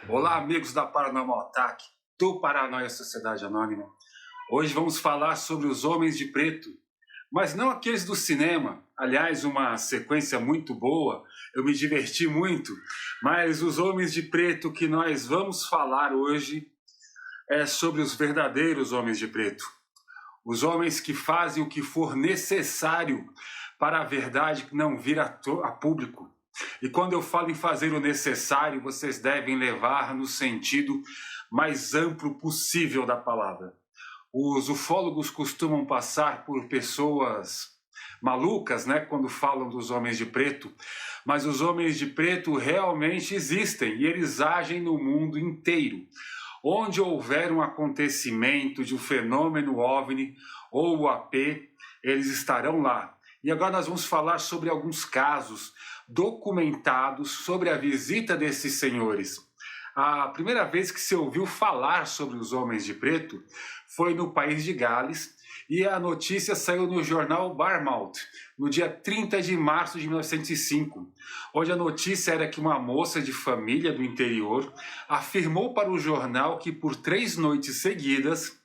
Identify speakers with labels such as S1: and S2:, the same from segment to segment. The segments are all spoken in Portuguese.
S1: Olá, amigos da Paranormal Attack, do Paranoia Sociedade Anônima. Hoje vamos falar sobre os Homens de Preto, mas não aqueles do cinema. Aliás, uma sequência muito boa, eu me diverti muito, mas os Homens de Preto que nós vamos falar hoje é sobre os verdadeiros Homens de Preto. Os homens que fazem o que for necessário para a verdade não vir a público. E quando eu falo em fazer o necessário, vocês devem levar no sentido mais amplo possível da palavra. Os ufólogos costumam passar por pessoas malucas, né, quando falam dos homens de preto, mas os homens de preto realmente existem e eles agem no mundo inteiro. Onde houver um acontecimento de um fenômeno OVNI ou UAP, eles estarão lá. E agora nós vamos falar sobre alguns casos documentados sobre a visita desses senhores. A primeira vez que se ouviu falar sobre os homens de preto foi no país de Gales, e a notícia saiu no jornal Barmouth, no dia 30 de março de 1905, onde a notícia era que uma moça de família do interior afirmou para o jornal que por 3 noites seguidas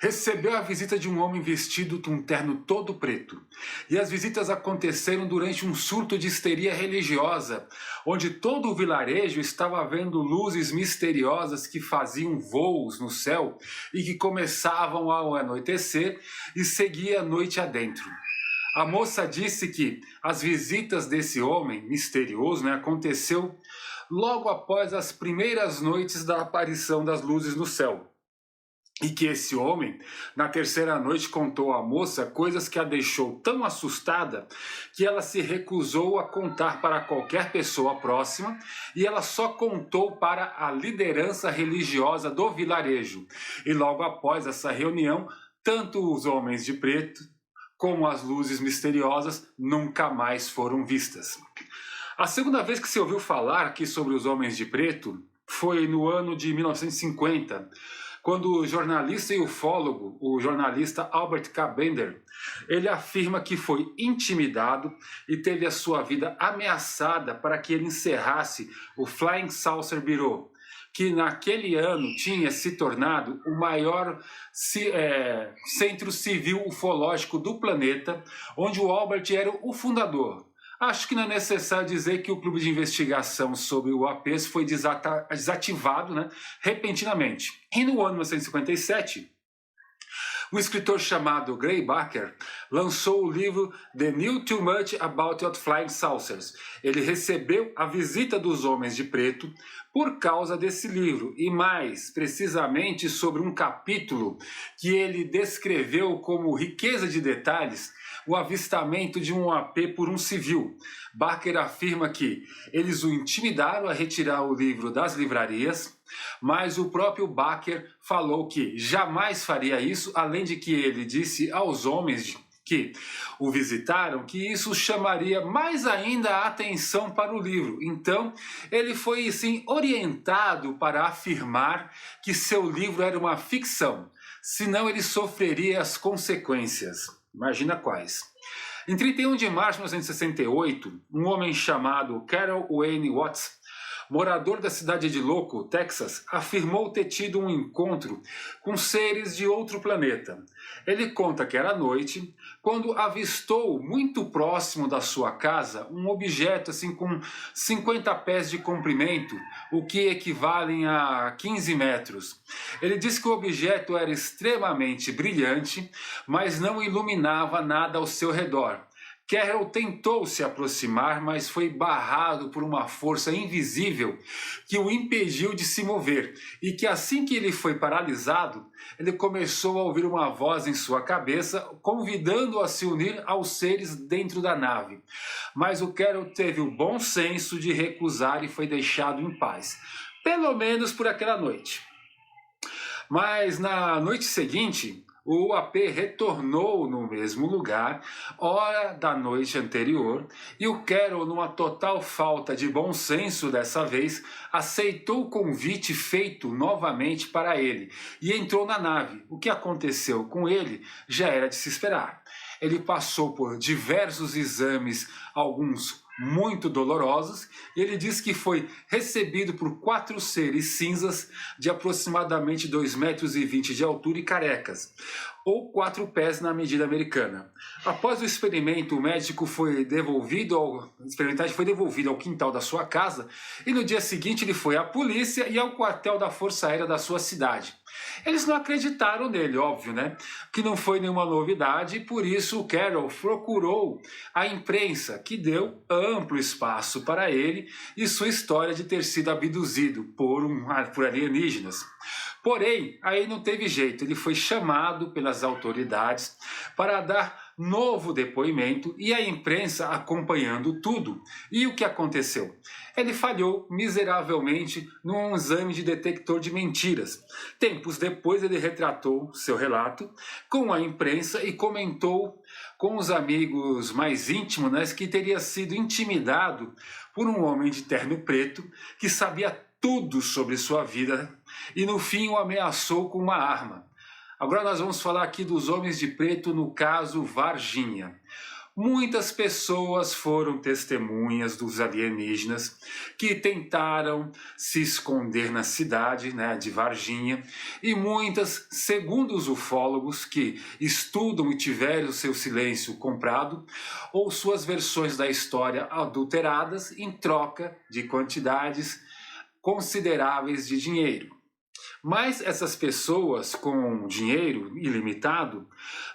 S1: recebeu a visita de um homem vestido de um terno todo preto. E as visitas aconteceram durante um surto de histeria religiosa, onde todo o vilarejo estava vendo luzes misteriosas que faziam voos no céu e que começavam ao anoitecer e seguia a noite adentro. A moça disse que as visitas desse homem misterioso aconteceu logo após as primeiras noites da aparição das luzes no céu. E que esse homem, na terceira noite, contou à moça coisas que a deixou tão assustada que ela se recusou a contar para qualquer pessoa próxima e ela só contou para a liderança religiosa do vilarejo. E logo após essa reunião, tanto os homens de preto como as luzes misteriosas nunca mais foram vistas. A segunda vez que se ouviu falar aqui sobre os homens de preto foi no ano de 1950, quando o jornalista e ufólogo, o jornalista Albert K. Bender, ele afirma que foi intimidado e teve a sua vida ameaçada para que ele encerrasse o Flying Saucer Bureau, que naquele ano tinha se tornado o maior centro civil ufológico do planeta, onde o Albert era o fundador. Acho que não é necessário dizer que o clube de investigação sobre o UAPs foi desativado repentinamente. E no ano 1957, um escritor chamado Gray Barker lançou o livro The Knew Too Much About Flying Saucers. Ele recebeu a visita dos homens de preto por causa desse livro, e mais precisamente sobre um capítulo que ele descreveu como riqueza de detalhes, o avistamento de um AP por um civil. Barker afirma que eles o intimidaram a retirar o livro das livrarias, mas o próprio Barker falou que jamais faria isso, além de que ele disse aos homens que o visitaram que isso chamaria mais ainda a atenção para o livro. Então, ele foi sim orientado para afirmar que seu livro era uma ficção, senão ele sofreria as consequências. Imagina quais. Em 31 de março de 1968, um homem chamado Carol Wayne Watts, morador da cidade de Loco, Texas, afirmou ter tido um encontro com seres de outro planeta. Ele conta que era noite, quando avistou muito próximo da sua casa um objeto assim com 50 pés de comprimento, o que equivale a 15 metros. Ele disse que o objeto era extremamente brilhante, mas não iluminava nada ao seu redor. Carroll tentou se aproximar, mas foi barrado por uma força invisível que o impediu de se mover, e que assim que ele foi paralisado, ele começou a ouvir uma voz em sua cabeça, convidando-o a se unir aos seres dentro da nave. Mas o Carroll teve o bom senso de recusar e foi deixado em paz, pelo menos por aquela noite. Mas na noite seguinte, o AP retornou no mesmo lugar, hora da noite anterior, e o Carroll, numa total falta de bom senso dessa vez, aceitou o convite feito novamente para ele e entrou na nave. O que aconteceu com ele já era de se esperar. Ele passou por diversos exames, alguns muito dolorosos, e ele diz que foi recebido por 4 seres cinzas de aproximadamente 2,20 m de altura e carecas, ou 4 pés na medida americana. Após o experimento, o médico foi devolvido ao experimentante foi devolvido ao quintal da sua casa, e no dia seguinte ele foi à polícia e ao quartel da Força Aérea da sua cidade. Eles não acreditaram nele, óbvio, né? Que não foi nenhuma novidade, e por isso o Carroll procurou a imprensa, que deu amplo espaço para ele e sua história de ter sido abduzido por alienígenas. Porém, aí não teve jeito, ele foi chamado pelas autoridades para dar novo depoimento e a imprensa acompanhando tudo. E o que aconteceu? Ele falhou miseravelmente num exame de detector de mentiras. Tempos depois ele retratou seu relato com a imprensa e comentou com os amigos mais íntimos, né, que teria sido intimidado por um homem de terno preto que sabia tudo sobre sua vida e no fim o ameaçou com uma arma. Agora nós vamos falar aqui dos homens de preto no caso Varginha. Muitas pessoas foram testemunhas dos alienígenas que tentaram se esconder na cidade, né, de Varginha, e muitas, segundo os ufólogos que estudam e tiveram seu silêncio comprado, ou suas versões da história adulteradas em troca de quantidades consideráveis de dinheiro. Mas essas pessoas com dinheiro ilimitado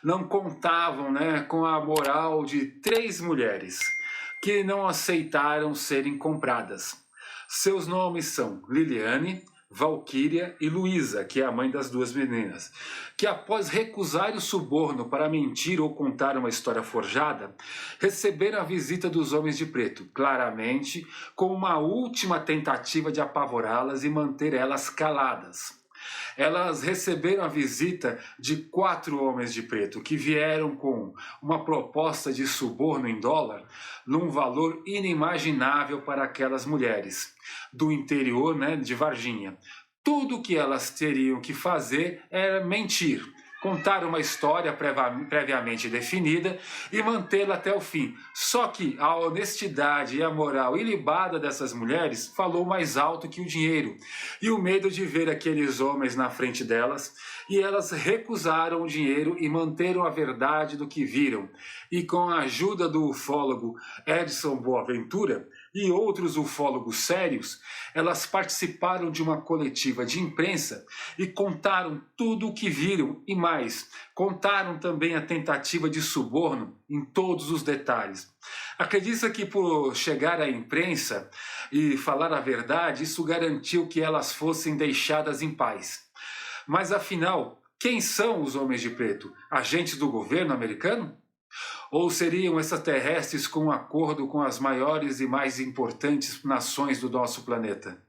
S1: não contavam, né, com a moral de 3 mulheres que não aceitaram serem compradas. Seus nomes são Liliane, Valquíria e Luísa, que é a mãe das 2 meninas, que após recusar o suborno para mentir ou contar uma história forjada, receberam a visita dos homens de preto, claramente com uma última tentativa de apavorá-las e manter elas caladas. Elas receberam a visita de 4 homens de preto que vieram com uma proposta de suborno em dólar num valor inimaginável para aquelas mulheres do interior, né, de Varginha. Tudo o que elas teriam que fazer era mentir, contar uma história previamente definida e mantê-la até o fim. Só que a honestidade e a moral ilibada dessas mulheres falou mais alto que o dinheiro e o medo de ver aqueles homens na frente delas, e elas recusaram o dinheiro e manteram a verdade do que viram. E com a ajuda do ufólogo Edson Boaventura e outros ufólogos sérios, elas participaram de uma coletiva de imprensa e contaram tudo o que viram e mais. Contaram também a tentativa de suborno em todos os detalhes. Acredita que por chegar à imprensa e falar a verdade, isso garantiu que elas fossem deixadas em paz. Mas afinal, quem são os homens de preto? Agentes do governo americano? Ou seriam extraterrestres com um acordo com as maiores e mais importantes nações do nosso planeta?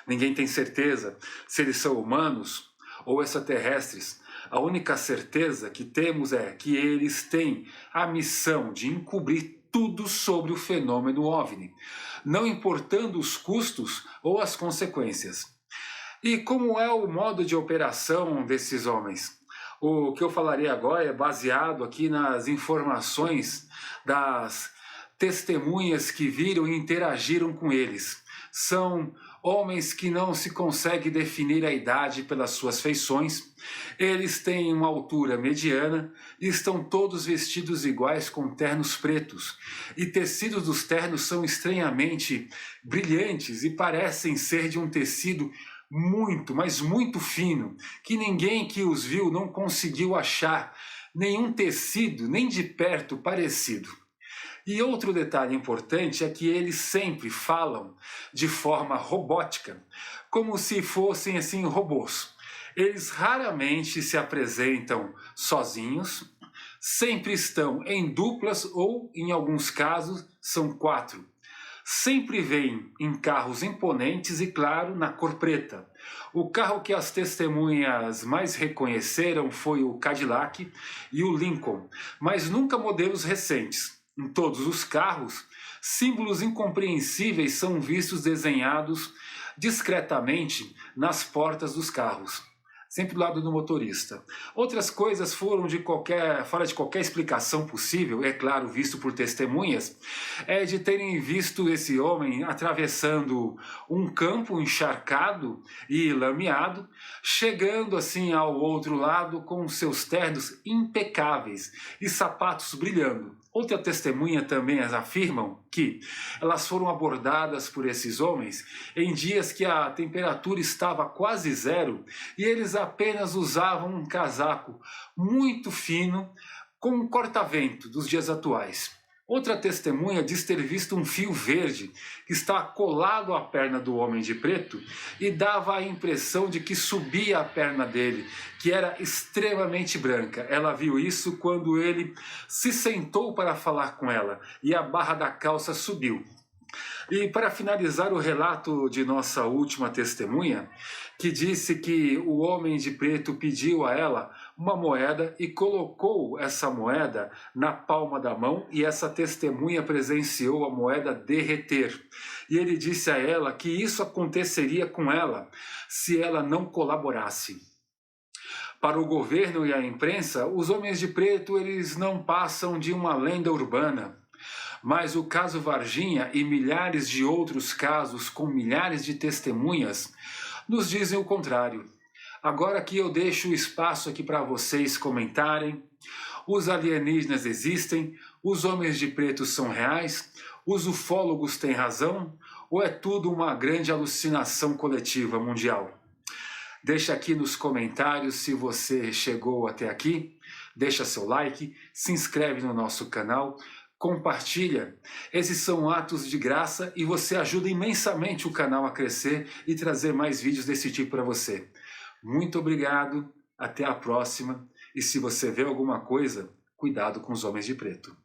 S1: Ninguém tem certeza se eles são humanos ou extraterrestres. A única certeza que temos é que eles têm a missão de encobrir tudo sobre o fenômeno OVNI, não importando os custos ou as consequências. E como é o modo de operação desses homens? O que eu falarei agora é baseado aqui nas informações das testemunhas que viram e interagiram com eles. São homens que não se consegue definir a idade pelas suas feições. Eles têm uma altura mediana e estão todos vestidos iguais com ternos pretos. E tecidos dos ternos são estranhamente brilhantes e parecem ser de um tecido muito, mas muito fino, que ninguém que os viu não conseguiu achar nenhum tecido, nem de perto, parecido. E outro detalhe importante é que eles sempre falam de forma robótica, como se fossem assim robôs. Eles raramente se apresentam sozinhos, sempre estão em duplas ou, em alguns casos, são 4. Sempre vêm em carros imponentes e, claro, na cor preta. O carro que as testemunhas mais reconheceram foi o Cadillac e o Lincoln, mas nunca modelos recentes. Em todos os carros, símbolos incompreensíveis são vistos desenhados discretamente nas portas dos carros. sempre do lado do motorista. Outras coisas foram fora de qualquer explicação possível, é claro, visto por testemunhas, de terem visto esse homem atravessando um campo encharcado e lameado, chegando assim ao outro lado com seus ternos impecáveis e sapatos brilhando. Outra testemunha também afirmam que elas foram abordadas por esses homens em dias que a temperatura estava quase zero e eles apenas usavam um casaco muito fino com um corta-vento dos dias atuais. Outra testemunha diz ter visto um fio verde que está colado à perna do homem de preto e dava a impressão de que subia a perna dele, que era extremamente branca. Ela viu isso quando ele se sentou para falar com ela e a barra da calça subiu. E para finalizar o relato de nossa última testemunha, que disse que o homem de preto pediu a ela uma moeda e colocou essa moeda na palma da mão e essa testemunha presenciou a moeda derreter. E ele disse a ela que isso aconteceria com ela se ela não colaborasse. Para o governo e a imprensa, os homens de preto eles não passam de uma lenda urbana. Mas o caso Varginha e milhares de outros casos com milhares de testemunhas nos dizem o contrário. Agora que eu deixo o espaço aqui para vocês comentarem, os alienígenas existem, os homens de preto são reais, os ufólogos têm razão, ou é tudo uma grande alucinação coletiva mundial? Deixa aqui nos comentários se você chegou até aqui, deixa seu like, se inscreve no nosso canal, compartilha. Esses são atos de graça e você ajuda imensamente o canal a crescer e trazer mais vídeos desse tipo para você. Muito obrigado, até a próxima e se você vê alguma coisa, cuidado com os homens de preto.